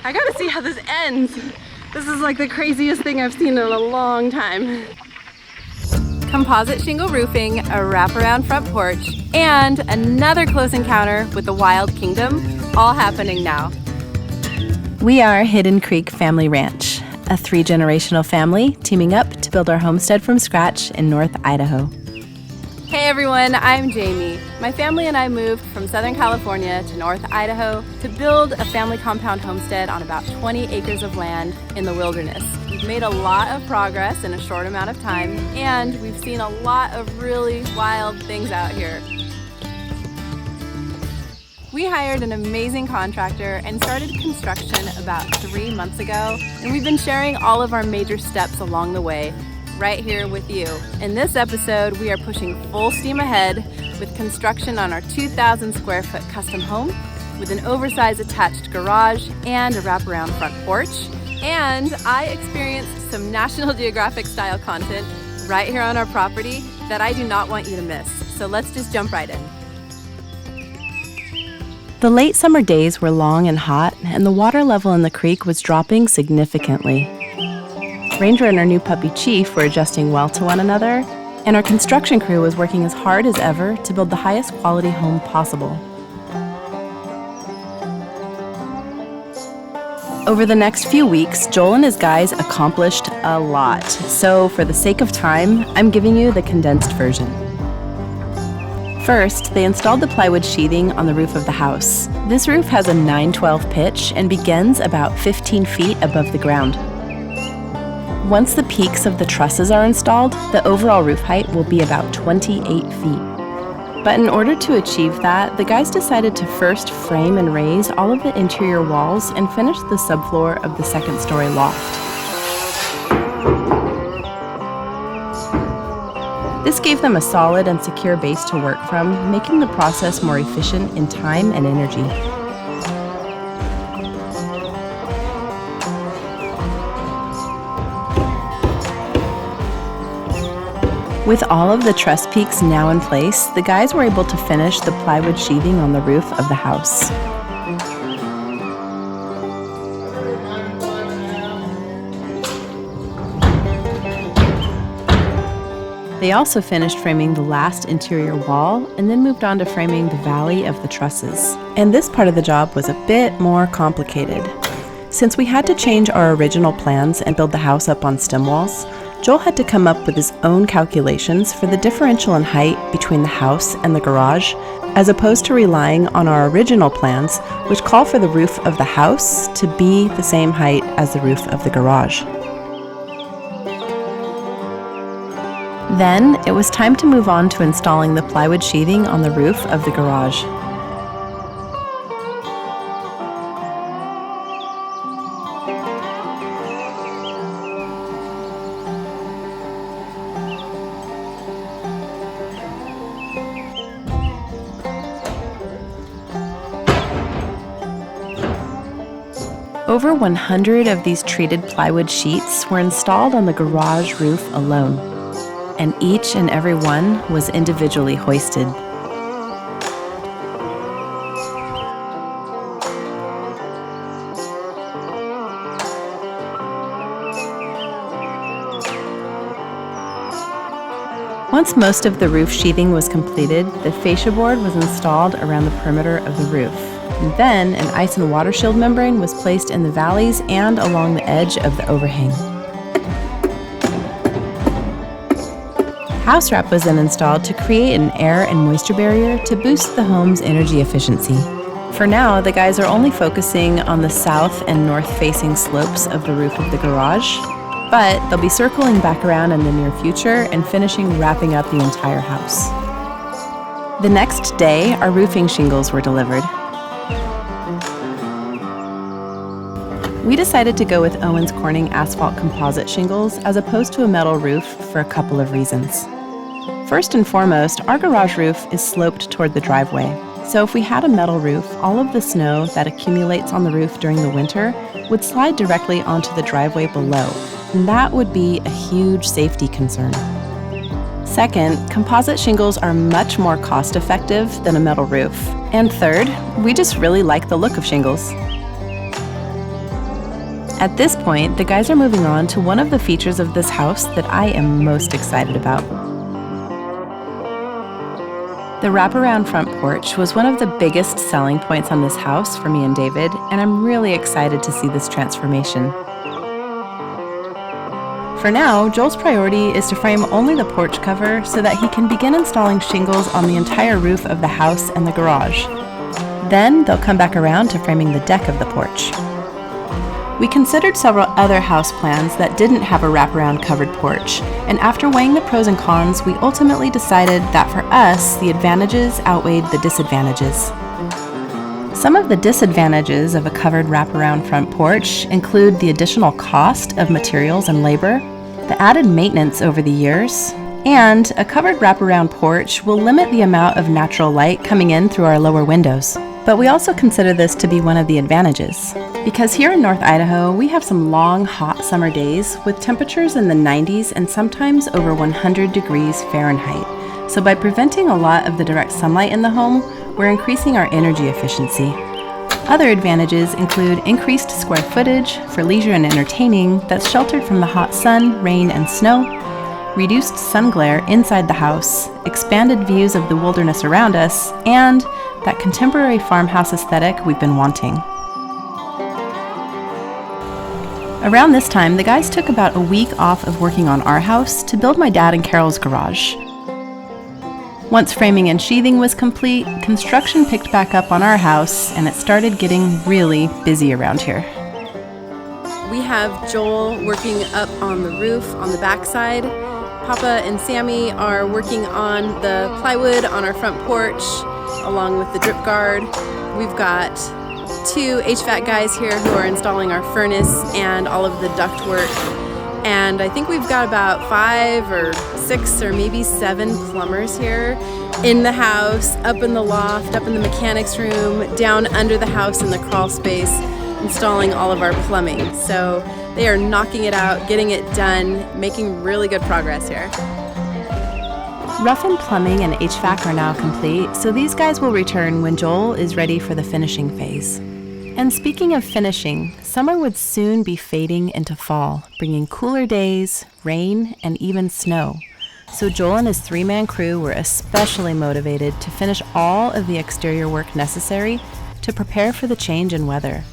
I gotta see how this ends. This is like the craziest thing I've seen in a long time. Composite shingle roofing, a wraparound front porch, and another close encounter with the wild kingdom, all happening now. We are Hidden Creek Family Ranch, a 3-generational family teaming up to build our homestead from scratch in North Idaho. Hey everyone, I'm Jamie. My family and I moved from Southern California to North Idaho to build a family compound homestead on about 20 acres of land in the wilderness. We've made a lot of progress in a short amount of time, and we've seen a lot of really wild things out here. We hired an amazing contractor and started construction about 3 months ago, and we've been sharing all of our major steps along the way right here with you. In this episode, we are pushing full steam ahead with construction on our 2,000 square foot custom home with an oversized attached garage and a wraparound front porch. And I experienced some National Geographic style content right here on our property that I do not want you to miss. So let's just jump right in. The late summer days were long and hot, and the water level in the creek was dropping significantly. Ranger and our new puppy Chief were adjusting well to one another, and our construction crew was working as hard as ever to build the highest quality home possible. Over the next few weeks, Joel and his guys accomplished a lot, so for the sake of time, I'm giving you the condensed version. First, they installed the plywood sheathing on the roof of the house. This roof has a 9/12 pitch and begins about 15 feet above the ground. Once the peaks of the trusses are installed, the overall roof height will be about 28 feet. But in order to achieve that, the guys decided to first frame and raise all of the interior walls and finish the subfloor of the second-story loft. This gave them a solid and secure base to work from, making the process more efficient in time and energy. With all of the truss peaks now in place, the guys were able to finish the plywood sheathing on the roof of the house. They also finished framing the last interior wall and then moved on to framing the valley of the trusses. And this part of the job was a bit more complicated. Since we had to change our original plans and build the house up on stem walls, Joel had to come up with his own calculations for the differential in height between the house and the garage, as opposed to relying on our original plans, which call for the roof of the house to be the same height as the roof of the garage. Then, it was time to move on to installing the plywood sheathing on the roof of the garage. Over 100 of these treated plywood sheets were installed on the garage roof alone, and each and every one was individually hoisted. Once most of the roof sheathing was completed, the fascia board was installed around the perimeter of the roof. And then an ice and water shield membrane was placed in the valleys and along the edge of the overhang. House wrap was then installed to create an air and moisture barrier to boost the home's energy efficiency. For now, the guys are only focusing on the south and north-facing slopes of the roof of the garage, but they'll be circling back around in the near future and finishing wrapping up the entire house. The next day, our roofing shingles were delivered. We decided to go with Owens Corning asphalt composite shingles as opposed to a metal roof for a couple of reasons. First and foremost, our garage roof is sloped toward the driveway, so if we had a metal roof, all of the snow that accumulates on the roof during the winter would slide directly onto the driveway below, and that would be a huge safety concern. Second, composite shingles are much more cost-effective than a metal roof. And third, we just really like the look of shingles. At this point, the guys are moving on to one of the features of this house that I am most excited about. The wraparound front porch was one of the biggest selling points on this house for me and David, and I'm really excited to see this transformation. For now, Joel's priority is to frame only the porch cover so that he can begin installing shingles on the entire roof of the house and the garage. Then they'll come back around to framing the deck of the porch. We considered several other house plans that didn't have a wraparound covered porch, and after weighing the pros and cons, we ultimately decided that for us, the advantages outweighed the disadvantages. Some of the disadvantages of a covered wraparound front porch include the additional cost of materials and labor, the added maintenance over the years, and a covered wraparound porch will limit the amount of natural light coming in through our lower windows. But we also consider this to be one of the advantages, because here in North Idaho, we have some long, hot summer days with temperatures in the 90s and sometimes over 100 degrees Fahrenheit. So by preventing a lot of the direct sunlight in the home, we're increasing our energy efficiency. Other advantages include increased square footage for leisure and entertaining that's sheltered from the hot sun, rain, and snow, reduced sun glare inside the house, expanded views of the wilderness around us, and that contemporary farmhouse aesthetic we've been wanting. Around this time, the guys took about a week off of working on our house to build my dad and Carol's garage. Once framing and sheathing was complete, construction picked back up on our house, and it started getting really busy around here. We have Joel working up on the roof on the backside. Papa and Sammy are working on the plywood on our front porch, along with the drip guard. We've got 2 HVAC guys here who are installing our furnace and all of the ductwork. And I think we've got about 5 or 6 or maybe 7 plumbers here in the house, up in the loft, up in the mechanics room, down under the house in the crawl space, installing all of our plumbing. So they are knocking it out, getting it done, making really good progress here. Rough-in plumbing and HVAC are now complete, so these guys will return when Joel is ready for the finishing phase. And speaking of finishing, summer would soon be fading into fall, bringing cooler days, rain, and even snow. So Joel and his 3-man crew were especially motivated to finish all of the exterior work necessary to prepare for the change in weather.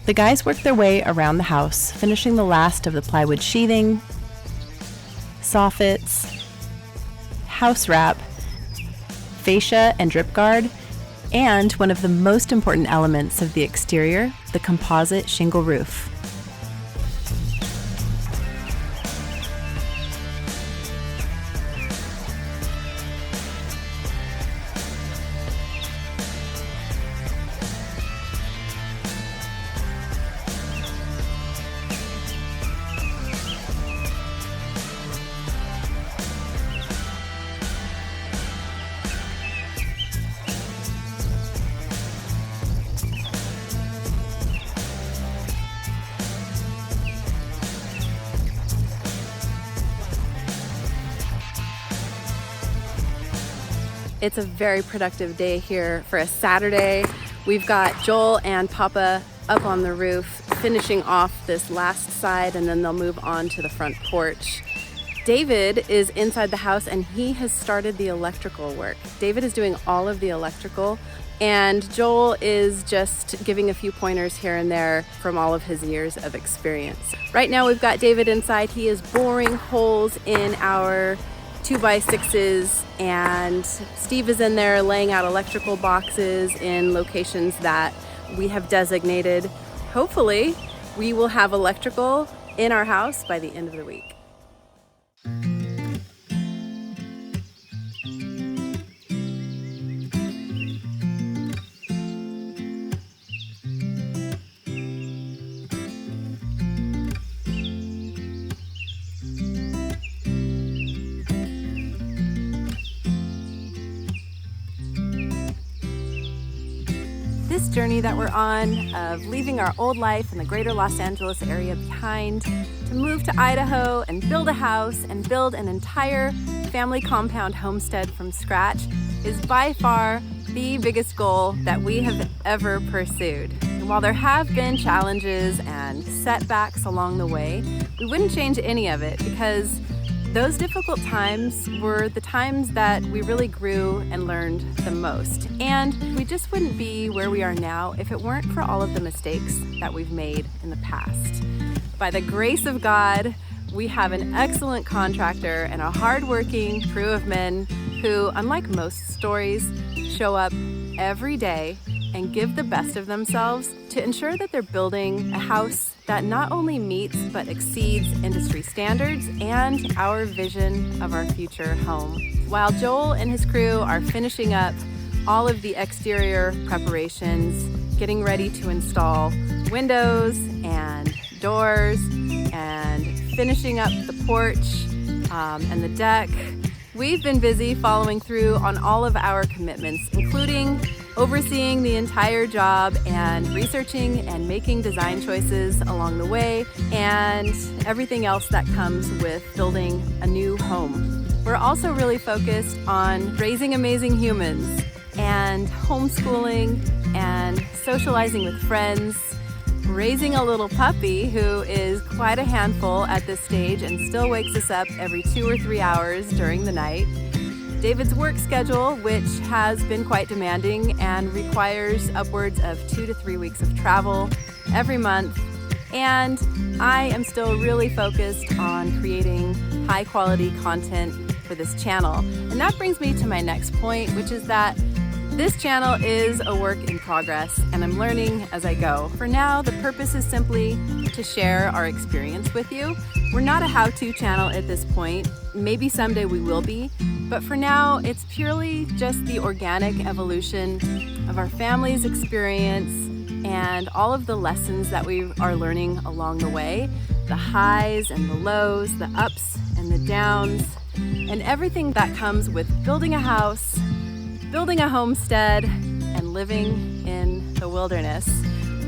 The guys worked their way around the house, finishing the last of the plywood sheathing, soffits, house wrap, fascia and drip guard, and one of the most important elements of the exterior, the composite shingle roof. It's a very productive day here for a Saturday. We've got Joel and Papa up on the roof finishing off this last side, and then they'll move on to the front porch. David is inside the house and he has started the electrical work. David is doing all of the electrical, and Joel is just giving a few pointers here and there from all of his years of experience. Right now we've got David inside. He is boring holes in our 2x6s, and Steve is in there laying out electrical boxes in locations that we have designated. Hopefully, we will have electrical in our house by the end of the week. This journey that we're on of leaving our old life in the greater Los Angeles area behind to move to Idaho and build a house and build an entire family compound homestead from scratch is by far the biggest goal that we have ever pursued. And while there have been challenges and setbacks along the way, we wouldn't change any of it because those difficult times were the times that we really grew and learned the most. And we just wouldn't be where we are now if it weren't for all of the mistakes that we've made in the past. By the grace of God, we have an excellent contractor and a hardworking crew of men who, unlike most stories, show up every day and give the best of themselves to ensure that they're building a house that not only meets but exceeds industry standards and our vision of our future home. While Joel and his crew are finishing up all of the exterior preparations, getting ready to install windows and doors and finishing up the porch and the deck, we've been busy following through on all of our commitments, including overseeing the entire job and researching and making design choices along the way, and everything else that comes with building a new home. We're also really focused on raising amazing humans and homeschooling and socializing with friends, raising a little puppy who is quite a handful at this stage and still wakes us up every 2 or 3 hours during the night, David's work schedule, which has been quite demanding and requires upwards of 2 to 3 weeks of travel every month. And I am still really focused on creating high quality content for this channel. And that brings me to my next point, which is that this channel is a work in progress and I'm learning as I go. For now, the purpose is simply to share our experience with you. We're not a how-to channel at this point. Maybe someday we will be, but for now, it's purely just the organic evolution of our family's experience and all of the lessons that we are learning along the way, the highs and the lows, the ups and the downs, and everything that comes with building a house, building a homestead, and living in the wilderness,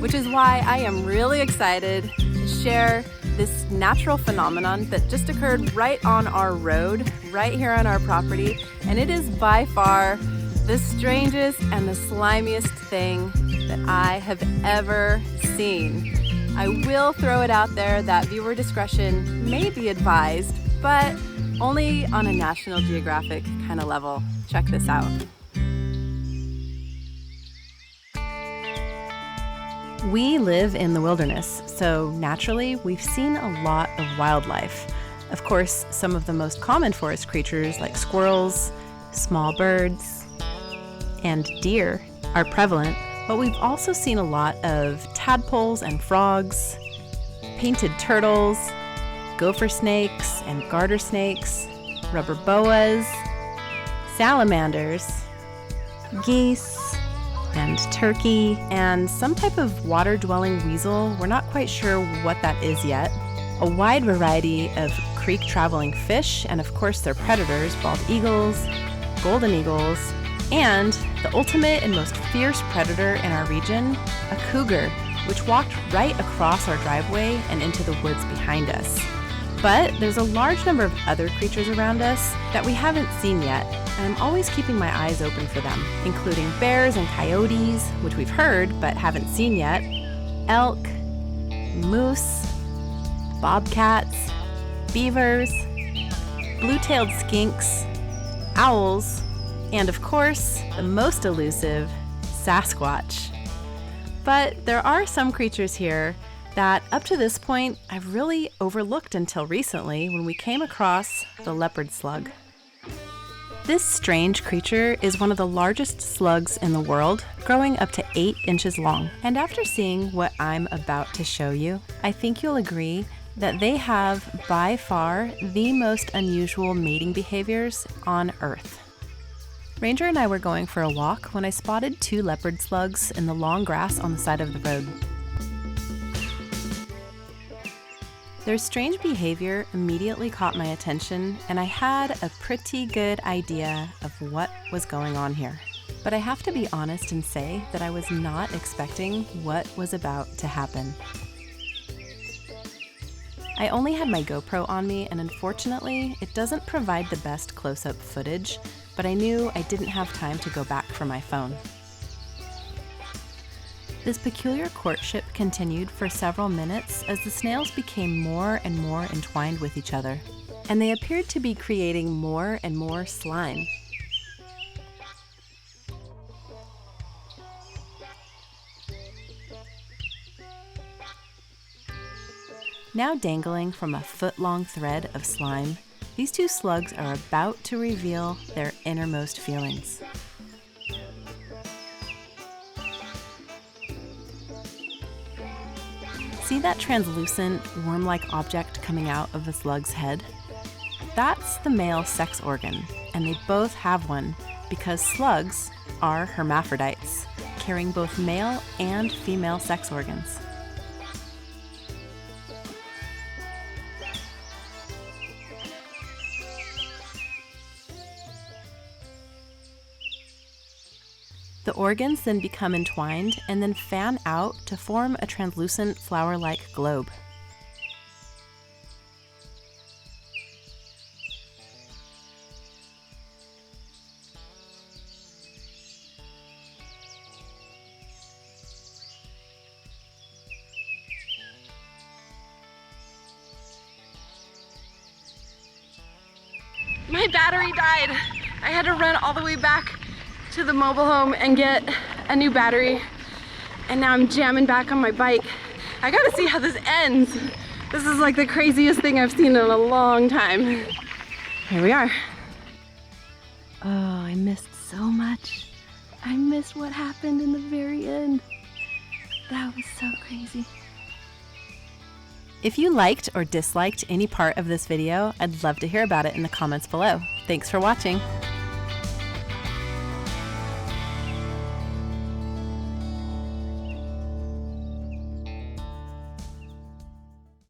which is why I am really excited to share this natural phenomenon that just occurred right on our road, right here on our property, and it is by far the strangest and the slimiest thing that I have ever seen. I will throw it out there that viewer discretion may be advised, but only on a National Geographic kind of level. Check this out. We live in the wilderness, so naturally we've seen a lot of wildlife. Of course, some of the most common forest creatures like squirrels, small birds, and deer are prevalent, but we've also seen a lot of tadpoles and frogs, painted turtles, gopher snakes and garter snakes, rubber boas, salamanders, geese, and turkey, and some type of water-dwelling weasel. We're not quite sure what that is yet. A wide variety of creek-traveling fish, and of course their predators, bald eagles, golden eagles, and the ultimate and most fierce predator in our region, a cougar, which walked right across our driveway and into the woods behind us. But there's a large number of other creatures around us that we haven't seen yet, and I'm always keeping my eyes open for them, including bears and coyotes, which we've heard but haven't seen yet, elk, moose, bobcats, beavers, blue-tailed skinks, owls, and of course, the most elusive, Sasquatch. But there are some creatures here that up to this point I've really overlooked until recently when we came across the leopard slug. This strange creature is one of the largest slugs in the world, growing up to 8 inches long. And after seeing what I'm about to show you, I think you'll agree that they have by far the most unusual mating behaviors on Earth. Ranger and I were going for a walk when I spotted 2 leopard slugs in the long grass on the side of the road. Their strange behavior immediately caught my attention, and I had a pretty good idea of what was going on here. But I have to be honest and say that I was not expecting what was about to happen. I only had my GoPro on me, and unfortunately, it doesn't provide the best close-up footage, but I knew I didn't have time to go back for my phone. This peculiar courtship continued for several minutes as the snails became more and more entwined with each other, and they appeared to be creating more and more slime. Now dangling from a foot-long thread of slime, these two slugs are about to reveal their innermost feelings. See that translucent, worm-like object coming out of the slug's head? That's the male sex organ, and they both have one because slugs are hermaphrodites, carrying both male and female sex organs. The organs then become entwined and then fan out to form a translucent flower-like globe. My battery died. I had to run all the way back to the mobile home and get a new battery, and now I'm jamming back on my bike. I gotta see how this ends. This is like the craziest thing I've seen in a long time. Here we are. Oh, I missed so much. I missed what happened in the very end. That was so crazy. If you liked or disliked any part of this video, I'd love to hear about it in the comments below. Thanks for watching.